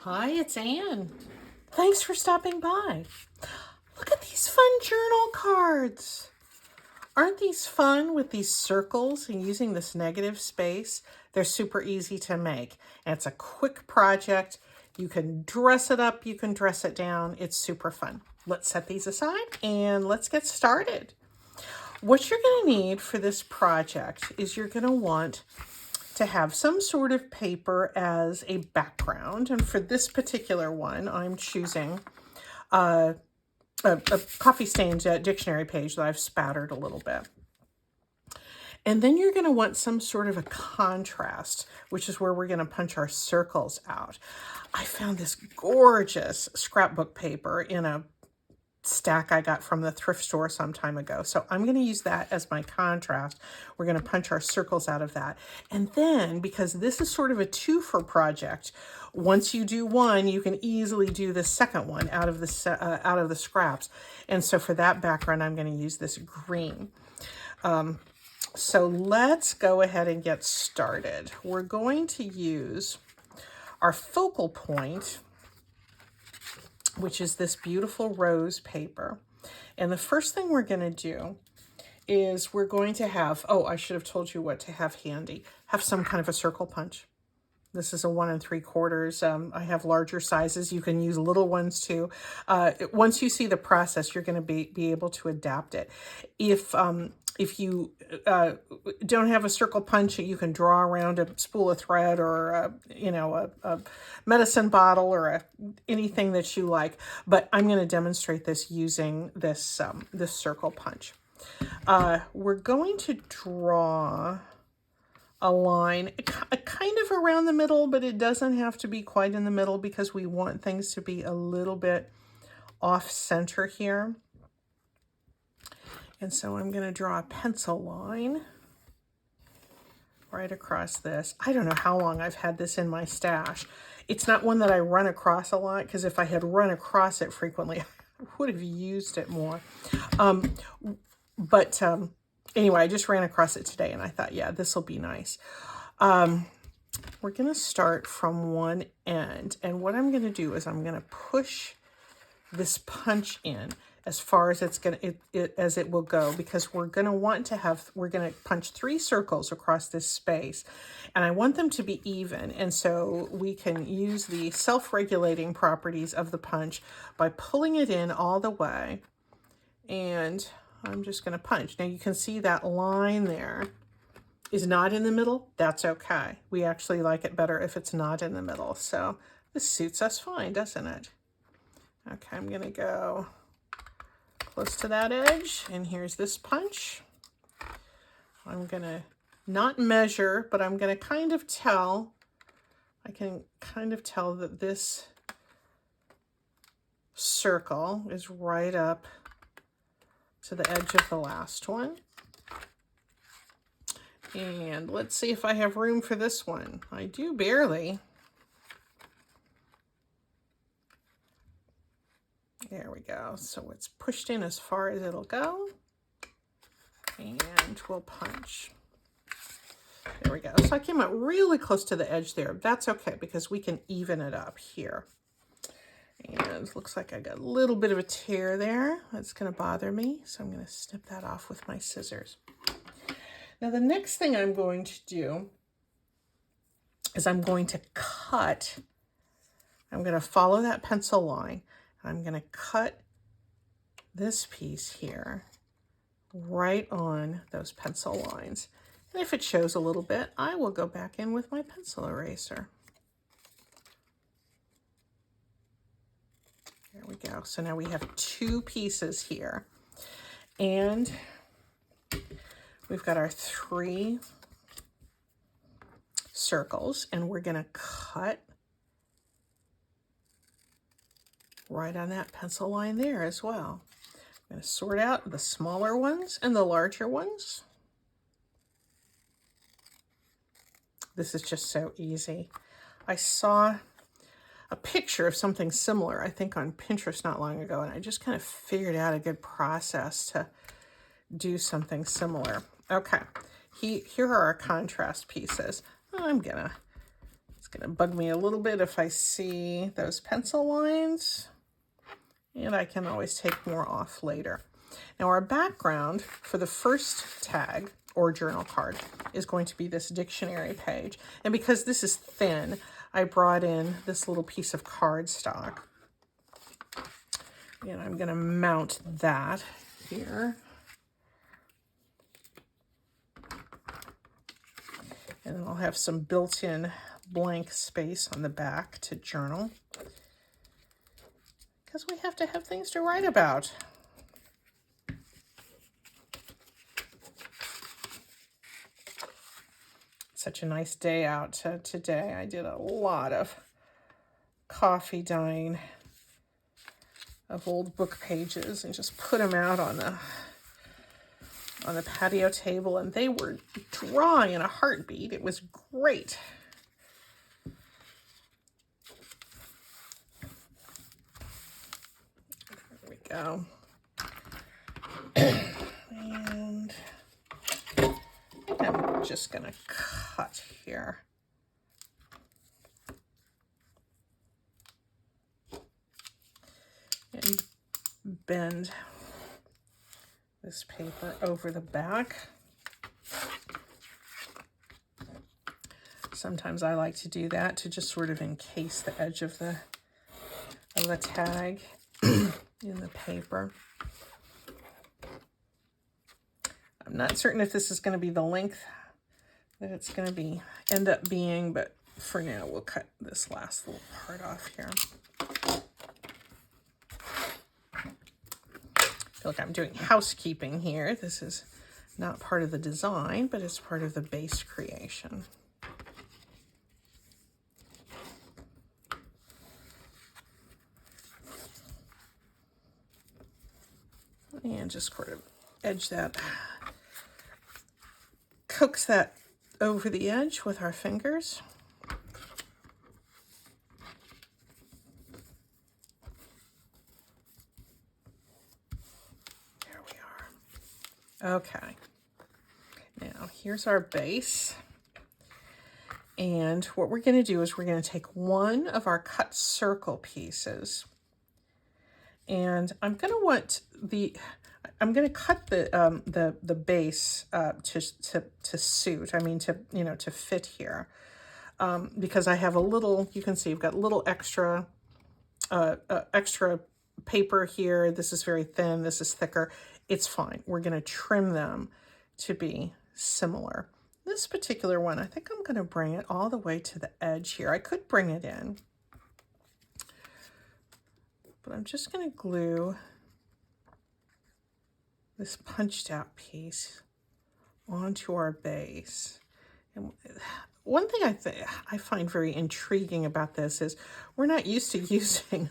Hi, it's Anne. Thanks for stopping by. Look at these fun journal cards. Aren't these fun with these circles and using this negative space? They're super easy to make. And it's a quick project. You can dress it up, you can dress it down. It's super fun. Let's set these aside and let's get started. What you're going to need for this project is you're going to want to have some sort of paper as a background. And for this particular one, I'm choosing a coffee stained dictionary page that I've spattered a little bit. And then you're going to want some sort of a contrast, which is where we're going to punch our circles out. I found this gorgeous scrapbook paper in a stack I got from the thrift store some time ago. So I'm going to use that as my contrast. We're going to punch our circles out of that. And then, because this is sort of a twofer project, once you do one, you can easily do the second one out of the scraps. And so for that background, I'm going to use this green. So let's go ahead and get started. We're going to use our focal point, which is this beautiful rose paper. And the first thing we're going to do is we're going to have, oh, I should have told you what to have handy. Have some kind of a circle punch. This is a 1 3/4. I have larger sizes. You can use little ones too. Once you see the process, you're going to be able to adapt it. If you don't have a circle punch, you can draw around a spool of thread or a medicine bottle or anything that you like. But I'm going to demonstrate this using this this circle punch. We're going to draw a line kind of around the middle, but it doesn't have to be quite in the middle because we want things to be a little bit off center here. And so I'm going to draw a pencil line right across this. I don't know how long I've had this in my stash. It's not one that I run across a lot, because if I had run across it frequently, I would have used it more. Anyway, I just ran across it today and I thought, yeah, this will be nice. We're going to start from one end. And what I'm going to do is I'm going to push this punch in as far as as it will go, because we're going to punch 3 circles across this space, and I want them to be even. And so we can use the self-regulating properties of the punch by pulling it in all the way. And I'm just going to punch. Now you can see that line there is not in the middle. That's okay. We actually like it better if it's not in the middle. So this suits us fine, doesn't it? Okay, I'm going to go close to that edge, and here's this punch. I'm going to not measure, but I'm going to kind of tell. I can kind of tell that this circle is right up to the edge of the last one. And let's see if I have room for this one. I do barely. There we go. So it's pushed in as far as it'll go. And we'll punch. There we go. So I came up really close to the edge there. That's okay, because we can even it up here. And it looks like I got a little bit of a tear there. That's going to bother me. So I'm going to snip that off with my scissors. Now the next thing I'm going to do is I'm going to cut. I'm going to follow that pencil line. I'm going to cut this piece here right on those pencil lines. And if it shows a little bit, I will go back in with my pencil eraser. There we go. So now we have 2 pieces here. And we've got our 3 circles, and we're going to cut right on that pencil line there as well. I'm going to sort out the smaller ones and the larger ones. This is just so easy. I saw a picture of something similar, I think on Pinterest not long ago, and I just kind of figured out a good process to do something similar. Okay, here are our contrast pieces. It's It's going to bug me a little bit if I see those pencil lines, and I can always take more off later. Now our background for the first tag or journal card is going to be this dictionary page. And because this is thin, I brought in this little piece of cardstock. And I'm going to mount that here. And then I'll have some built-in blank space on the back to journal, because we have to have things to write about. Such a nice day out today. I did a lot of coffee dyeing of old book pages and just put them out on the patio table, and they were dry in a heartbeat. It was great. There we go. And I'm just gonna cut here. And bend this paper over the back. Sometimes I like to do that to just sort of encase the edge of the tag in the paper. I'm not certain if this is going to be the length that it's going to end up being, but for now we'll cut this last little part off here. I feel like I'm doing housekeeping here. This is not part of the design, but it's part of the base creation. And just sort of edge that, coax that over the edge with our fingers. There we are. Okay. Now here's our base. And what we're going to do is we're going to take one of our cut circle pieces, and I'm going to cut the base to suit. I mean, to fit here, because I have a little. You can see I've got a little extra paper here. This is very thin. This is thicker. It's fine. We're going to trim them to be similar. This particular one, I think I'm going to bring it all the way to the edge here. I could bring it in, but I'm just going to glue this punched out piece onto our base. And one thing I find very intriguing about this is we're not used to using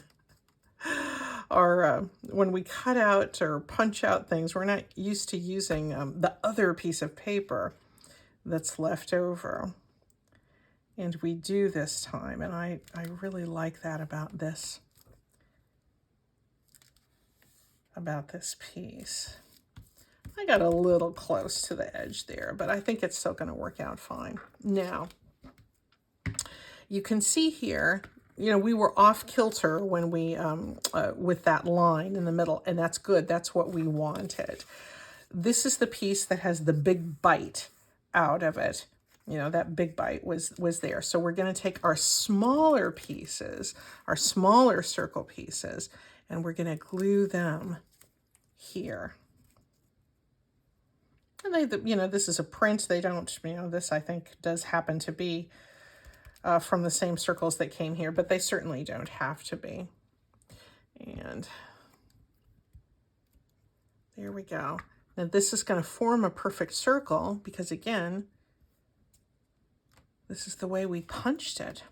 our, when we cut out or punch out things, we're not used to using the other piece of paper that's left over. And we do this time, and I really like that about this piece. I got a little close to the edge there, but I think it's still going to work out fine. Now, you can see here, we were off kilter when we, with that line in the middle, and that's good. That's what we wanted. This is the piece that has the big bite out of it. That big bite was there. So we're going to take our smaller pieces, our smaller circle pieces, and we're going to glue them here. And this is a print. They don't, this I think does happen to be from the same circles that came here, but they certainly don't have to be. And there we go. Now this is going to form a perfect circle because, again, this is the way we punched it.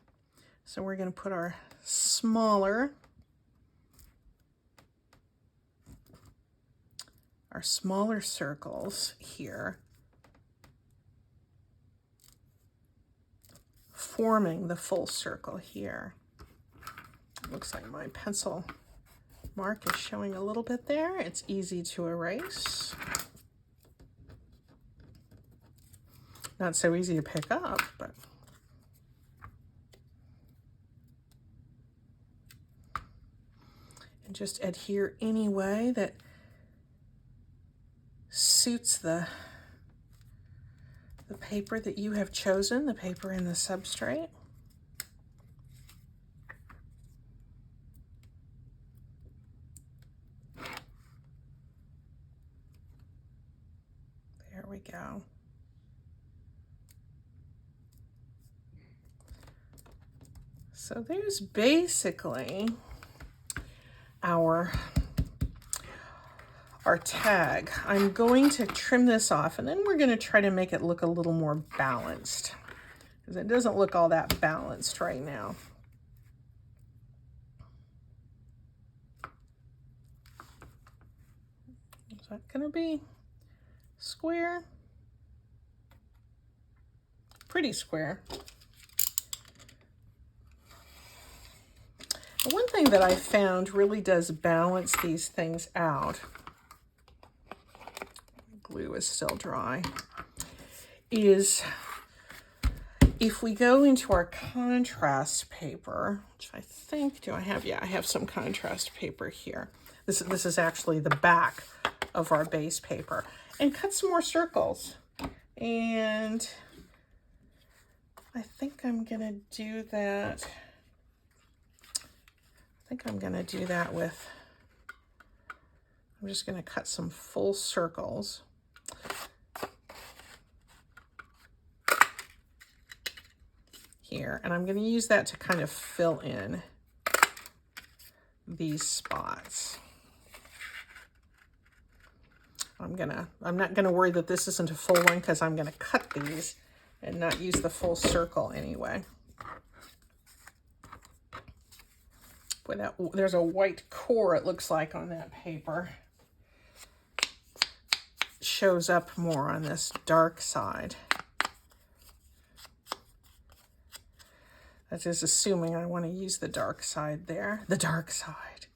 So we're going to put our smaller circles here, forming the full circle here. Looks like my pencil mark is showing a little bit there. It's easy to erase. Not so easy to pick up, but and just adhere any way that suits the paper that you have chosen, the paper and the substrate. There we go. So there's basically our tag. I'm going to trim this off, and then we're going to try to make it look a little more balanced, because it doesn't look all that balanced right now. Is that going to be square? Pretty square. One thing that I found really does balance these things out, glue is still dry, is if we go into our contrast paper, which I think, do I have? Yeah, I have some contrast paper here. This is actually the back of our base paper, and cut some more circles. And I think I'm gonna do that. With, I'm just gonna cut some full circles. Here, and I'm going to use that to kind of fill in these spots. I'm not going to worry that this isn't a full one, because I'm going to cut these and not use the full circle anyway. Boy, there's a white core, it looks like, on that paper. It shows up more on this dark side. That is assuming I want to use the dark side there. The dark side.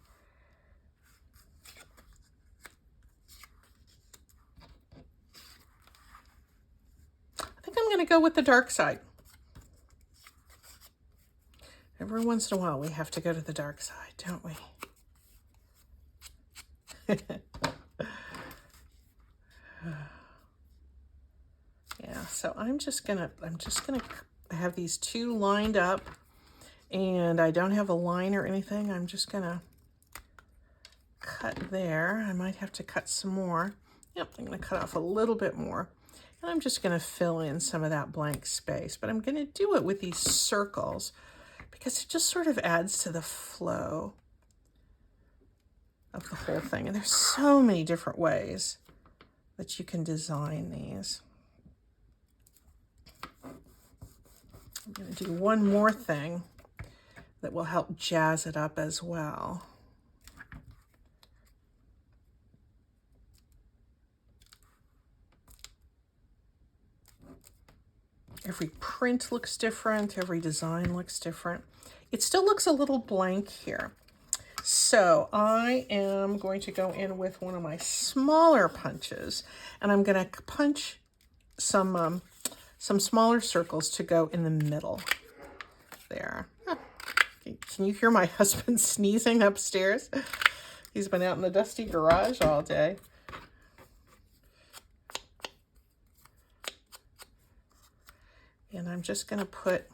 I think I'm going to go with the dark side. Every once in a while we have to go to the dark side, don't we? Yeah, so I'm just gonna have these two lined up, and I don't have a line or anything. I'm just gonna cut there. I might have to cut some more. Yep, I'm gonna cut off a little bit more, and I'm just gonna fill in some of that blank space, but I'm gonna do it with these circles because it just sort of adds to the flow of the whole thing. And there's so many different ways that you can design these. I'm going to do one more thing that will help jazz it up as well. Every print looks different, every design looks different. It still looks a little blank here. So I am going to go in with one of my smaller punches, and I'm going to punch some smaller circles to go in the middle there. Can you hear my husband sneezing upstairs? He's been out in the dusty garage all day. And I'm just going to put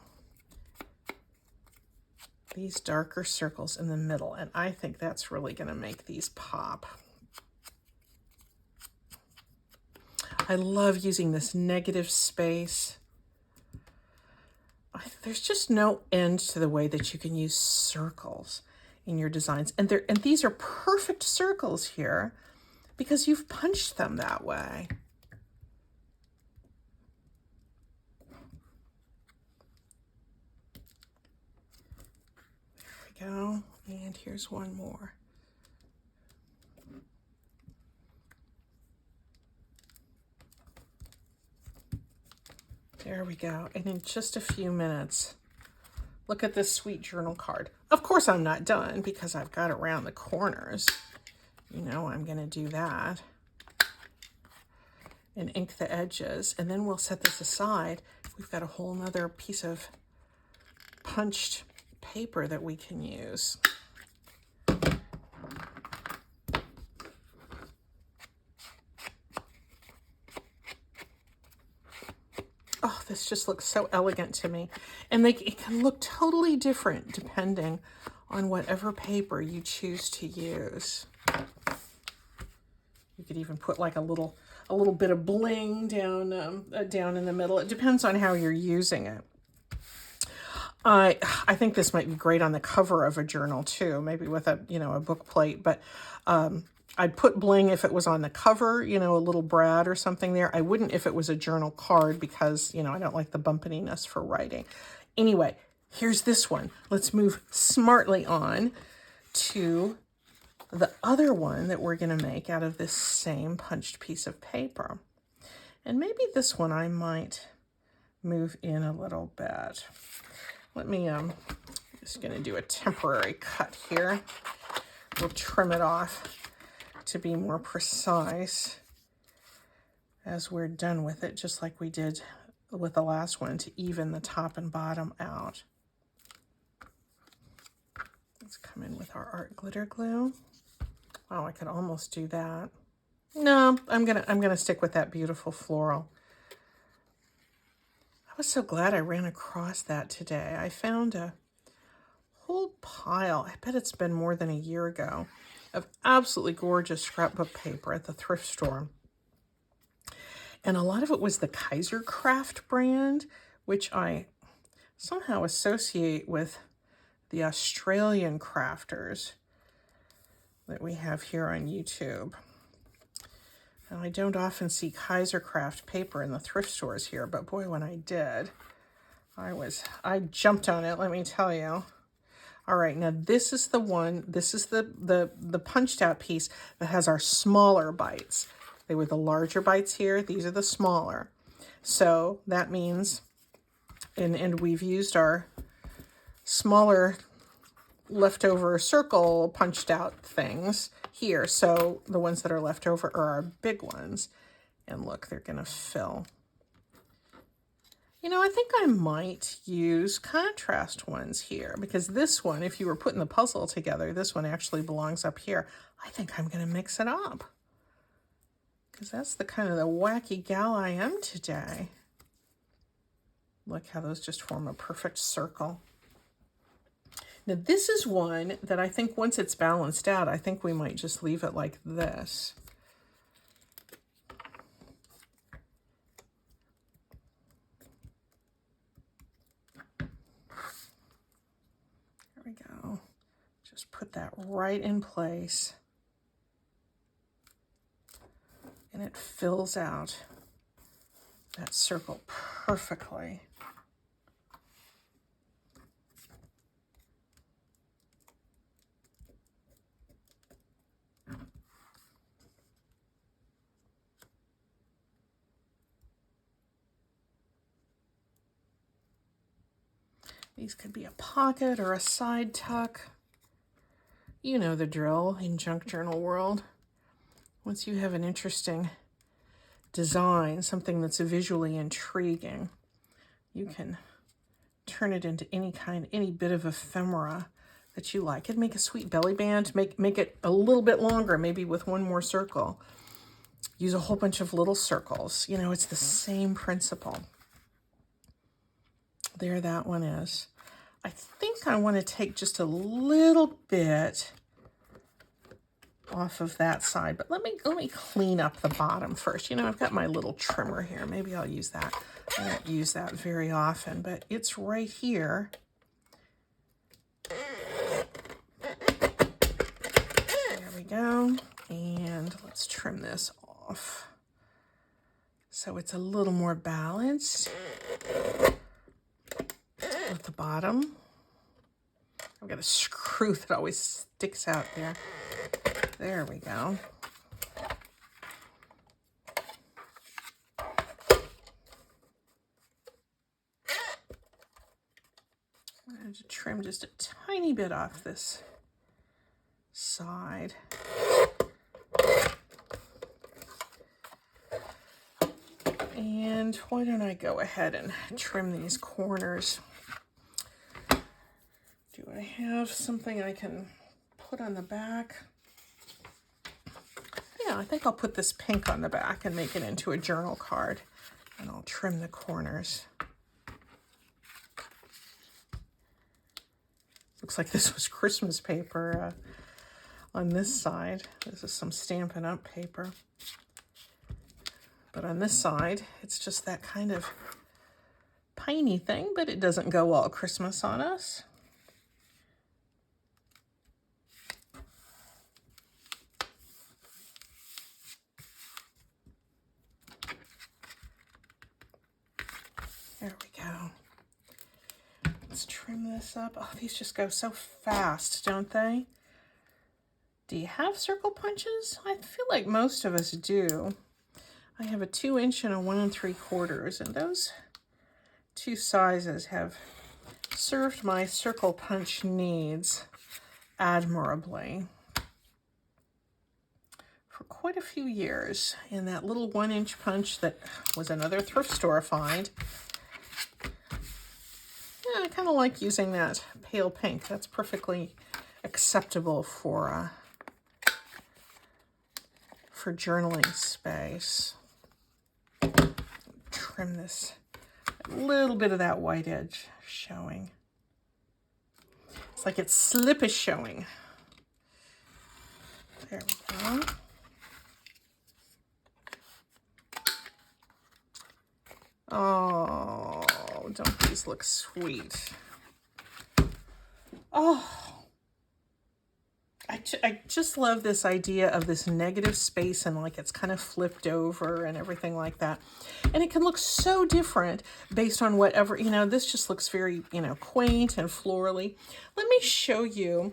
these darker circles in the middle, and I think that's really going to make these pop. I love using this negative space. There's just no end to the way that you can use circles in your designs. And these are perfect circles here because you've punched them that way. There we go. And here's one more. There we go. And in just a few minutes, look at this sweet journal card. Of course I'm not done because I've got it around the corners. You know I'm going to do that. And ink the edges. And then we'll set this aside. We've got a whole nother piece of punched paper that we can use. this just looks so elegant to me. And it can look totally different depending on whatever paper you choose to use. You could even put like a little bit of bling down in the middle. It depends on how you're using it. I think this might be great on the cover of a journal too, maybe with a book plate. But I'd put bling if it was on the cover, a little brad or something there. I wouldn't if it was a journal card because, I don't like the bumpiness for writing. Anyway, here's this one. Let's move smartly on to the other one that we're going to make out of this same punched piece of paper. And maybe this one I might move in a little bit. Let me, just going to do a temporary cut here. We'll trim it off to be more precise as we're done with it, just like we did with the last one, to even the top and bottom out. Let's come in with our art glitter glue. Wow, I could almost do that. No, I'm gonna stick with that beautiful floral. I was so glad I ran across that today. I found a whole pile, I bet it's been more than a year ago, of absolutely gorgeous scrapbook paper at the thrift store. And a lot of it was the Kaiser Craft brand, which I somehow associate with the Australian crafters that we have here on YouTube. Now, I don't often see Kaiser Craft paper in the thrift stores here, but boy, when I did, I jumped on it, let me tell you. All right, now this is the one, this is the punched out piece that has our smaller bites. They were the larger bites here, these are the smaller. So that means, and we've used our smaller leftover circle punched out things here. So the ones that are left over are our big ones. And look, they're gonna fill. I think I might use contrast ones here because this one, if you were putting the puzzle together, this one actually belongs up here. I think I'm gonna mix it up because that's the kind of the wacky gal I am today. Look how those just form a perfect circle. Now this is one that I think once it's balanced out, I think we might just leave it like this. There we go. Just put that right in place. And it fills out that circle perfectly. These could be a pocket or a side tuck. You know the drill in junk journal world. Once you have an interesting design, something that's visually intriguing, you can turn it into any bit of ephemera that you like. And make a sweet belly band, make it a little bit longer, maybe with one more circle. Use a whole bunch of little circles. It's the same principle. There that one is. I think I want to take just a little bit off of that side, but let me clean up the bottom first. I've got my little trimmer here. Maybe I'll use that. I don't use that very often, but it's right here. There we go. And let's trim this off so it's a little more balanced with the bottom. I've got a screw that always sticks out there. There we go. I'm going to trim just a tiny bit off this side. And why don't I go ahead and trim these corners? Do I have something I can put on the back? Yeah, I think I'll put this pink on the back and make it into a journal card. And I'll trim the corners. Looks like this was Christmas paper on this side. This is some Stampin' Up! Paper. But on this side, it's just that kind of piney thing, but it doesn't go all Christmas on us. There we go. Let's trim this up. Oh, these just go so fast, don't they? Do you have circle punches? I feel like most of us do. I have a 2" and a 1 3/4, and those two sizes have served my circle punch needs admirably for quite a few years. And that little 1" punch that was another thrift store find. Yeah, I kind of like using that pale pink. That's perfectly acceptable for journaling space. Trim this, a little bit of that white edge showing. It's like its slip is showing. There we go. Oh, don't these look sweet? Oh, I just love this idea of this negative space and like it's kind of flipped over and everything like that. And it can look so different based on whatever, you know, this just looks very, you know, quaint and florally. Let me show you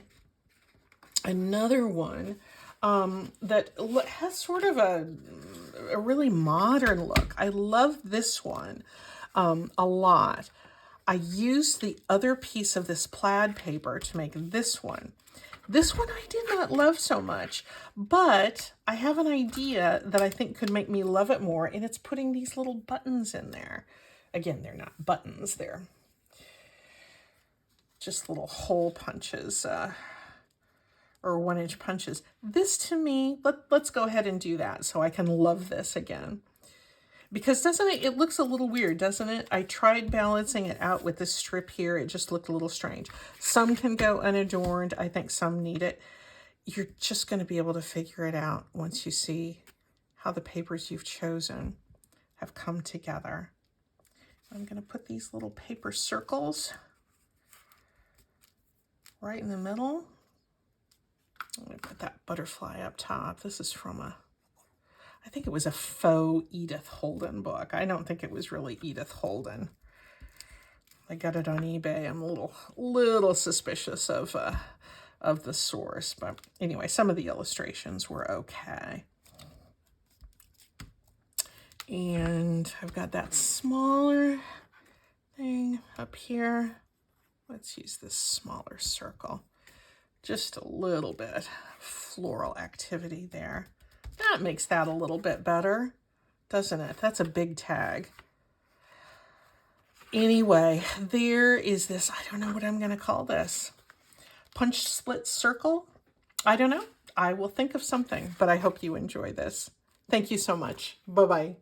another one that has sort of a really modern look. I love this one a lot. I used the other piece of this plaid paper to make this one. This one I did not love so much, but I have an idea that I think could make me love it more, and it's putting these little buttons in there. Again, they're not buttons, they're just little hole punches, or 1" punches. This to me, let's go ahead and do that so I can love this again. Because doesn't it looks a little weird, doesn't it? I tried balancing it out with this strip here. It just looked a little strange. Some can go unadorned. I think some need it. You're just going to be able to figure it out once you see how the papers you've chosen have come together. I'm going to put these little paper circles right in the middle. I'm going to put that butterfly up top. This is from I think it was a faux Edith Holden book. I don't think it was really Edith Holden. I got it on eBay. I'm a little suspicious of the source, but anyway, some of the illustrations were okay. And I've got that smaller thing up here. Let's use this smaller circle. Just a little bit floral activity there. That makes that a little bit better, doesn't it? That's a big tag. Anyway, there is this, I don't know what I'm going to call this. Punch split circle? I don't know. I will think of something, but I hope you enjoy this. Thank you so much. Bye-bye.